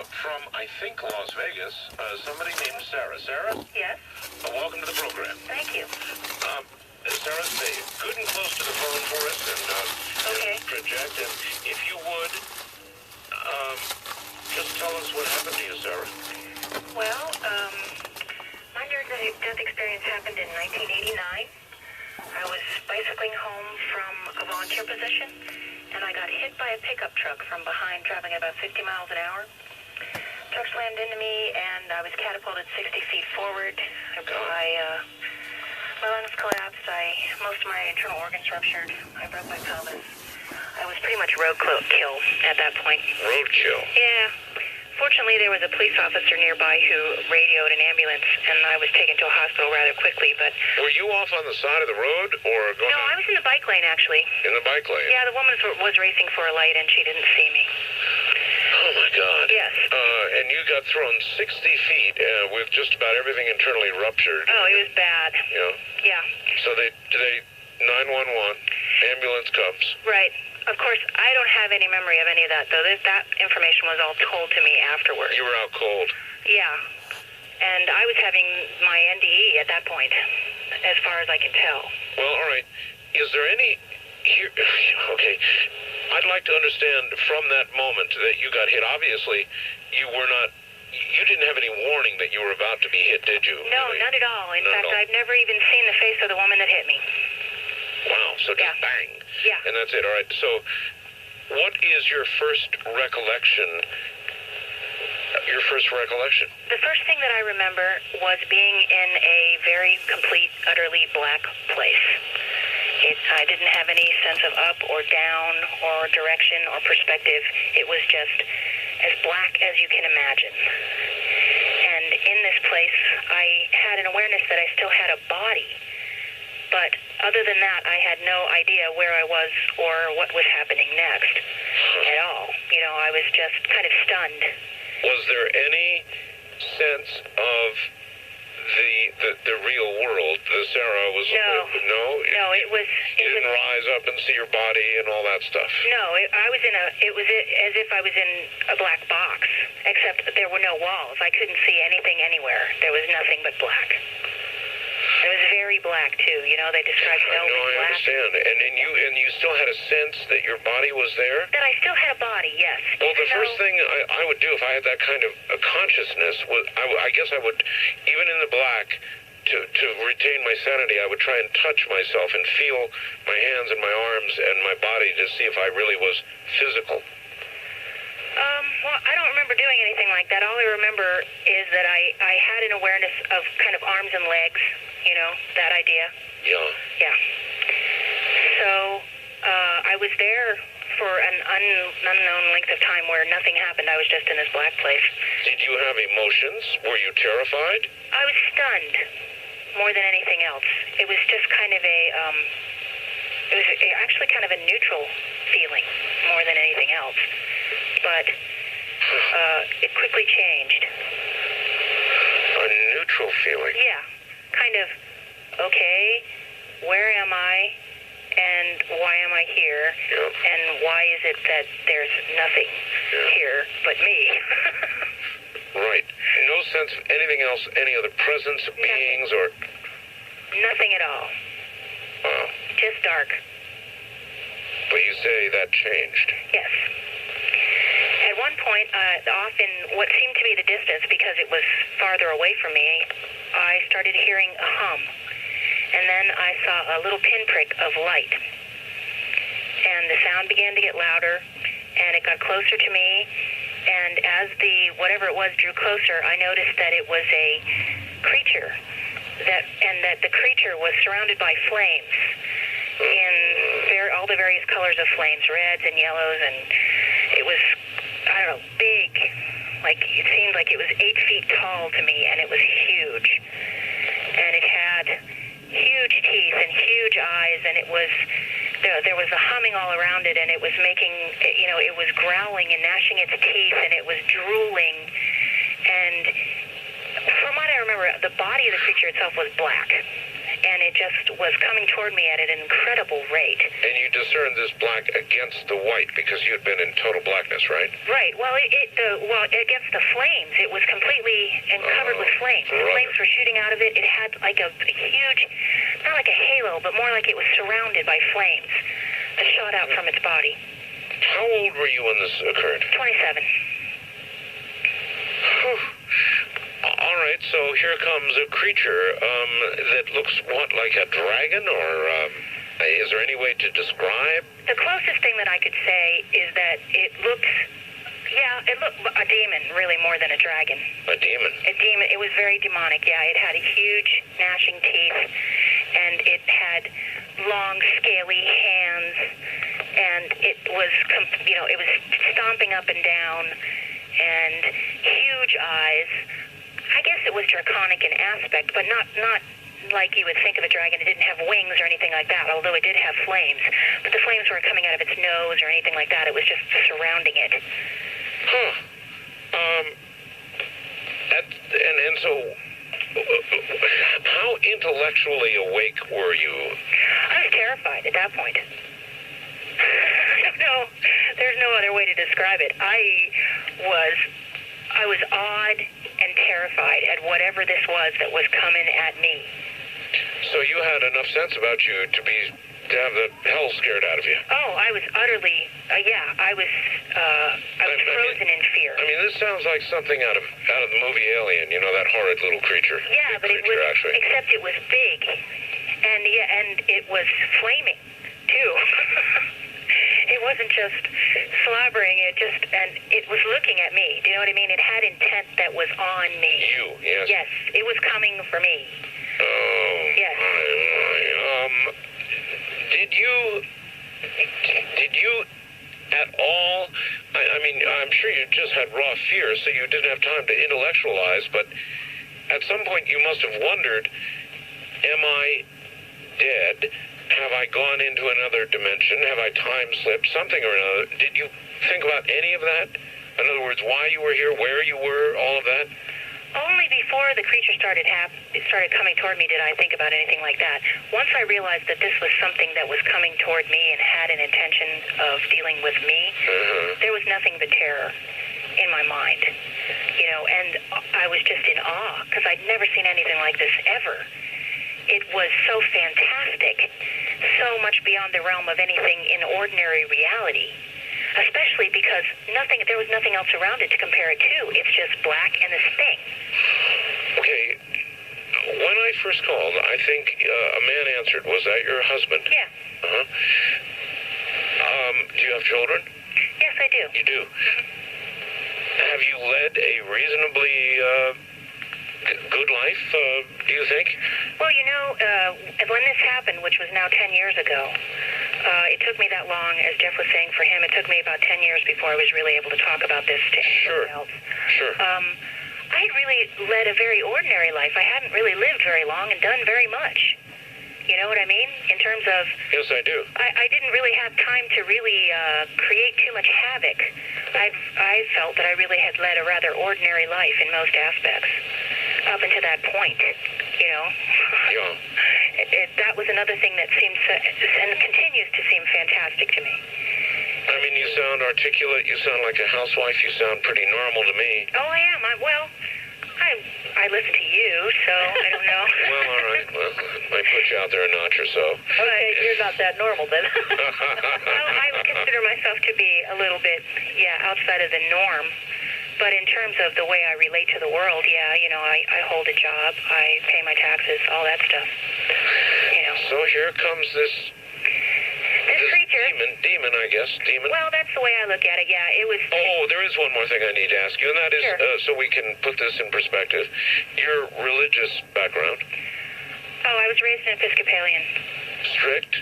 from, I think, Las Vegas, somebody named Sarah. Sarah? Yes? Welcome to the program. Thank you. Sarah, stay good and close to the phone for us Okay. and project. And if you would, just tell us what happened to you, Sarah. Well, my near-death experience happened in 1989. I was bicycling home from a volunteer position, and I got hit by a pickup truck from behind, traveling at about 50 miles an hour. Truck slammed into me, and I was catapulted 60 feet forward. My lungs collapsed. Most of my internal organs ruptured. I broke my pelvis. I was pretty much roadkill at that point. Roadkill? Yeah. Fortunately, there was a police officer nearby who radioed an ambulance, and I was taken to a hospital rather quickly, but... Were you off on the side of the road, or going... No, I was in the bike lane, actually. In the bike lane? Yeah, the woman was racing for a light, and she didn't see me. Oh, my God. Yes. And you got thrown 60 feet with just about everything internally ruptured. Oh, it was bad. Yeah? Yeah. So they 911, ambulance comes. Right. Of course, I don't have any memory of any of that, though. That information was all told to me afterwards. You were out cold. Yeah. And I was having my NDE at that point, as far as I can tell. Well, all right. Is there any... Here, okay. I'd like to understand from that moment that you got hit. Obviously, you didn't have any warning that you were about to be hit, did you? No, none at all. In fact, I've never even seen the face of the woman that hit me. Wow, so just bang. Yeah. And that's it. All right. So what is your first recollection? The first thing that I remember was being in a very complete, utterly black place. I didn't have any sense of up or down or direction or perspective. It was just as black as you can imagine. And in this place, I had an awareness that I still had a body. But other than that, I had no idea where I was or what was happening next at all. I was just kind of stunned. Was there any sense of the real world? The Sarah was... No, it was... You didn't rise up and see your body and all that stuff? No, it was as if I was in a black box, except that there were no walls. I couldn't see anything anywhere. There was nothing but black. It was very black, too. They described it as black. I understand. And you still had a sense that your body was there? That I still had a body, yes. Well, the first thing I would do if I had that kind of a consciousness was, I guess I would, even in the black, to retain my sanity, I would try and touch myself and feel my hands and my arms and my body to see if I really was physical. Well, I don't remember doing anything like that. All I remember is that I had an awareness of kind of arms and legs, that idea. Yeah. Yeah. So, I was there for an unknown length of time where nothing happened. I was just in this black place. Did you have emotions? Were you terrified? I was stunned more than anything else. It was just kind of it was actually kind of a neutral feeling more than anything else. But it quickly changed. A neutral feeling? Yeah. Kind of, okay, where am I, and why am I here, and why is it that there's nothing here but me? Right. No sense of anything else, any other presence of beings or... Nothing at all. Wow. Just dark. But you say that changed? Yes. At one point, off in what seemed to be the distance, because it was farther away from me, I started hearing a hum. And then I saw a little pinprick of light. And the sound began to get louder, and it got closer to me. And as whatever it was drew closer, I noticed that it was a creature, and that the creature was surrounded by flames in all the various colors of flames, reds and yellows, and it was, I don't know, big. It seemed like it was 8 feet tall to me, and it was huge. And it had huge teeth and huge eyes, and there was a humming all around it, and it was making, it was growling and gnashing its teeth, and it was drooling. And from what I remember, the body of the creature itself was black. and it just was coming toward me at an incredible rate. And you discerned this black against the white because you'd been in total blackness, right? Right. Well, against the flames, it was completely covered with flames. The flames were shooting out of it. It had like a huge, not like a halo, but more like it was surrounded by flames that shot out from its body. How old were you when this occurred? 27. All right, so here comes a creature that looks, what, like a dragon, or is there any way to describe? The closest thing that I could say is that it looked a demon, really, more than a dragon. A demon? A demon. It was very demonic, yeah. It had huge gnashing teeth, and it had long, scaly hands, and it was, it was stomping up and down, and huge eyes. I guess it was draconic in aspect, but not like you would think of a dragon. It didn't have wings or anything like that, although it did have flames. But the flames weren't coming out of its nose or anything like that. It was just surrounding it. Huh. And so, how intellectually awake were you? I was terrified at that point. I don't know. There's no other way to describe it. I was awed and terrified at whatever this was that was coming at me. So you had enough sense about you to have the hell scared out of you? Oh, I was utterly, I was frozen in fear. I mean, this sounds like something out of the movie Alien, that horrid little creature. Yeah, but it was, actually. Except it was big, and it was flaming, too. It wasn't just slobbering, and it was looking at me. Do you know what I mean? It had intent that was on me. You, yes. Yes, it was coming for me. Oh. Yes. Did you at all, I mean, I'm sure you just had raw fear, so you didn't have time to intellectualize, but at some point you must have wondered, am I dead? Have I gone into another dimension? Have I time slipped? Something or another. Did you think about any of that? In other words, why you were here, where you were, all of that? Only before the creature started coming toward me did I think about anything like that. Once I realized that this was something that was coming toward me and had an intention of dealing with me, there was nothing but terror in my mind. And I was just in awe because I'd never seen anything like this ever. It was so fantastic, so much beyond the realm of anything in ordinary reality, especially because there was nothing else around it to compare it to. It's just black and this thing. Okay, when I first called, I think a man answered. Was that your husband? Yeah. Uh-huh. Do you have children? Yes, I do. You do? Have you led a reasonably good life, do you think? Well, when this happened, which was now 10 years ago, it took me that long, as Jeff was saying, for him, it took me about 10 years before I was really able to talk about this to anyone else. Sure. I had really led a very ordinary life. I hadn't really lived very long and done very much. You know what I mean? In terms of... Yes, I do. I didn't really have time to really create too much havoc. I felt that I really had led a rather ordinary life in most aspects up until that point, Yeah. That was another thing that seemed and continues to seem fantastic to me. I mean, you sound articulate. You sound like a housewife. You sound pretty normal to me. Oh, I am. I listen to you, so I don't know. Well, all right. Well, I might put you out there a notch or so. Okay, you're not that normal then. Well, I would consider myself to be a little bit, outside of the norm. But in terms of the way I relate to the world, I hold a job, I pay my taxes, all that stuff. So here comes this creature. Demon, I guess. Demon. Well, that's the way I look at it, yeah. It was... Oh, there is one more thing I need to ask you, and that is, sure. So we can put this in perspective, your religious background. Oh, I was raised an Episcopalian. Strict?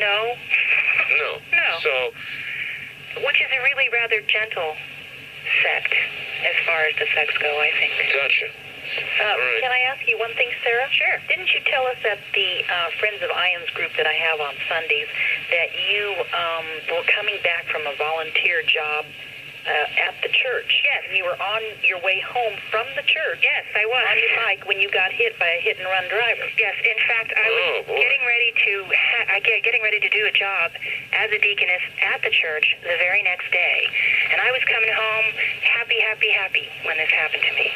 No. No. No. So... Which is a really rather gentle sect, as far as the sects go, I think. Gotcha. Right. Can I ask you one thing, Sarah? Sure. Didn't you tell us at the Friends of Ions group that I have on Sundays that you were coming back from a volunteer job at the church? Yes. and you were on your way home from the church. Yes, I was. On your bike when you got hit by a hit-and-run driver. Yes, in fact, I was getting ready to do a job as a deaconess at the church the very next day, and I was coming home happy when this happened to me.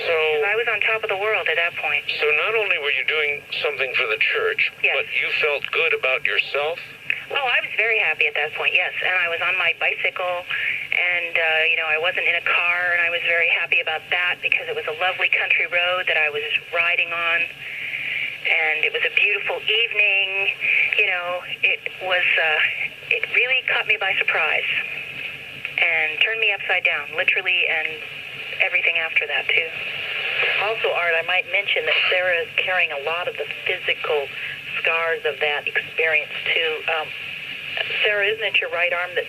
So I was on top of the world at that point. So not only were you doing something for the church, yes, but you felt good about yourself? Oh, I was very happy at that point, yes. And I was on my bicycle, and, I wasn't in a car, and I was very happy about that because it was a lovely country road that I was riding on, and it was a beautiful evening. It really caught me by surprise and turned me upside down, literally, and everything after that, too. Also, Art, I might mention that Sarah is carrying a lot of the physical scars of that experience, too. Sarah, isn't it your right arm that's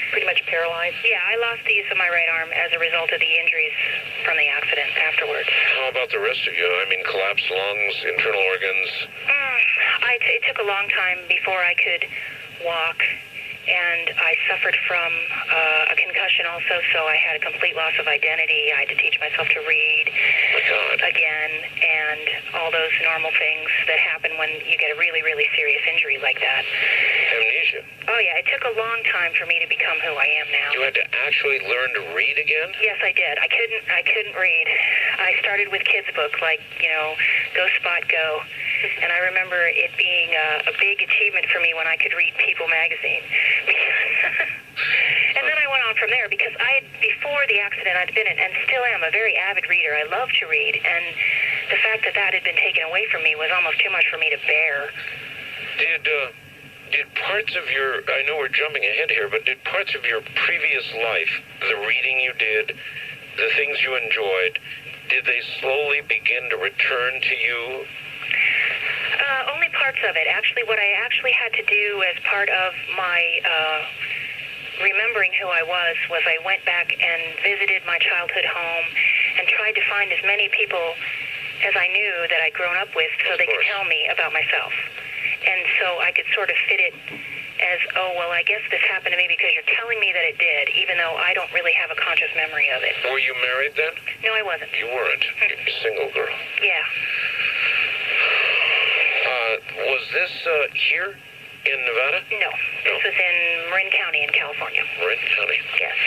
pretty much paralyzed? Yeah, I lost the use of my right arm as a result of the injuries from the accident afterwards. How about the rest of you? I mean, collapsed lungs, internal organs? It took a long time before I could walk, and I suffered from a concussion also, so I had a complete loss of identity. I had to teach myself to read again, and all those normal things that happen when you get a really, really serious injury like that. Amnesia? Oh, yeah. It took a long time for me to become who I am now. You had to actually learn to read again? Yes, I did. I couldn't read. I started with kids' books like, Go Spot Go. And I remember it being a big achievement for me when I could read People magazine. And then I went on from there because before the accident, I'd been and still am a very avid reader. I love to read, and the fact that had been taken away from me was almost too much for me to bear. Did parts of your, I know we're jumping ahead here, but did parts of your previous life, the reading you did, the things you enjoyed, did they slowly begin to return to you? Only parts of it. Actually, what I actually had to do as part of my remembering who I was I went back and visited my childhood home and tried to find as many people as I knew that I'd grown up with so they could tell me about myself. And so I could sort of fit it as, I guess this happened to me because you're telling me that it did, even though I don't really have a conscious memory of it. Were you married then? No, I wasn't. You weren't? You're a single girl. Yeah. Was this here in Nevada? No. This was in Marin County in California. Marin County? Yes.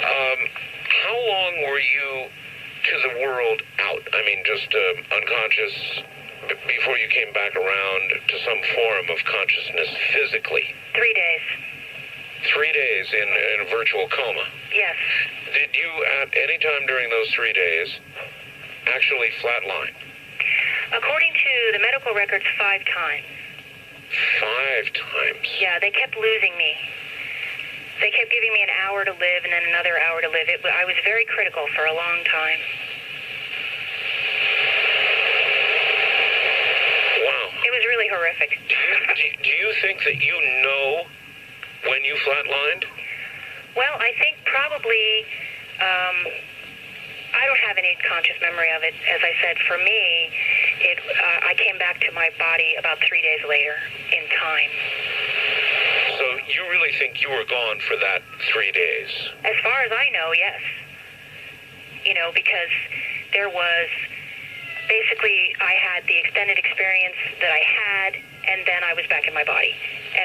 How long were you to the world out? I mean, just unconscious before you came back around to some form of consciousness physically? 3 days. 3 days in a virtual coma? Yes. Did you at any time during those 3 days actually flatline? According to the medical records, 5 times. 5 times? Yeah, they kept losing me. They kept giving me an hour to live and then another hour to live. I was very critical for a long time. Wow. It was really horrific. Do you think that you know when you flatlined? Well, I think probably... I don't have any conscious memory of it. As I said, for me, I came back to my body about 3 days later in time. So you really think you were gone for that 3 days? As far as I know, yes. Because there was... Basically, I had the extended experience that I had, and then I was back in my body.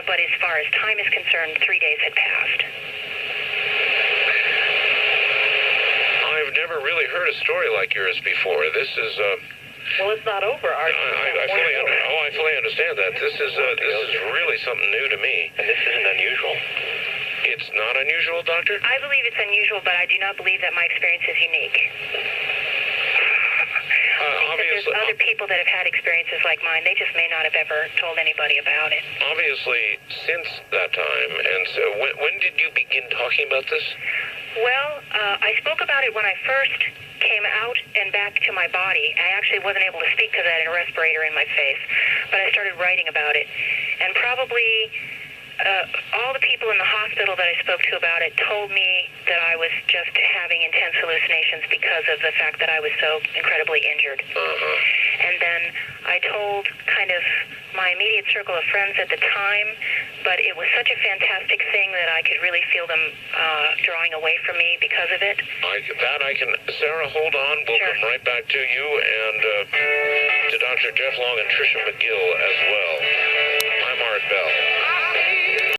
But as far as time is concerned, 3 days had passed. I've never really heard a story like yours before. This is well, it's not over, Art. I fully understand that. This is really something new to me. And this isn't unusual. It's not unusual, Doctor? I believe it's unusual, but I do not believe that my experience is unique. There's other people that have had experiences like mine. They just may not have ever told anybody about it. Obviously, since that time, and so when did you begin talking about this? Well, I spoke about it when I first came out and back to my body. I actually wasn't able to speak because I had a respirator in my face, but I started writing about it. And probably all the people in the hospital that I spoke to about it told me that I was just having intense hallucinations because of the fact that I was so incredibly injured. And then I told kind of my immediate circle of friends at the time, but it was such a fantastic thing that I could really feel them drawing away from me because of it. Sarah, hold on. We'll Sure. come right back to you and to Dr. Jeff Long and Tricia McGill as well. I'm Art Bell.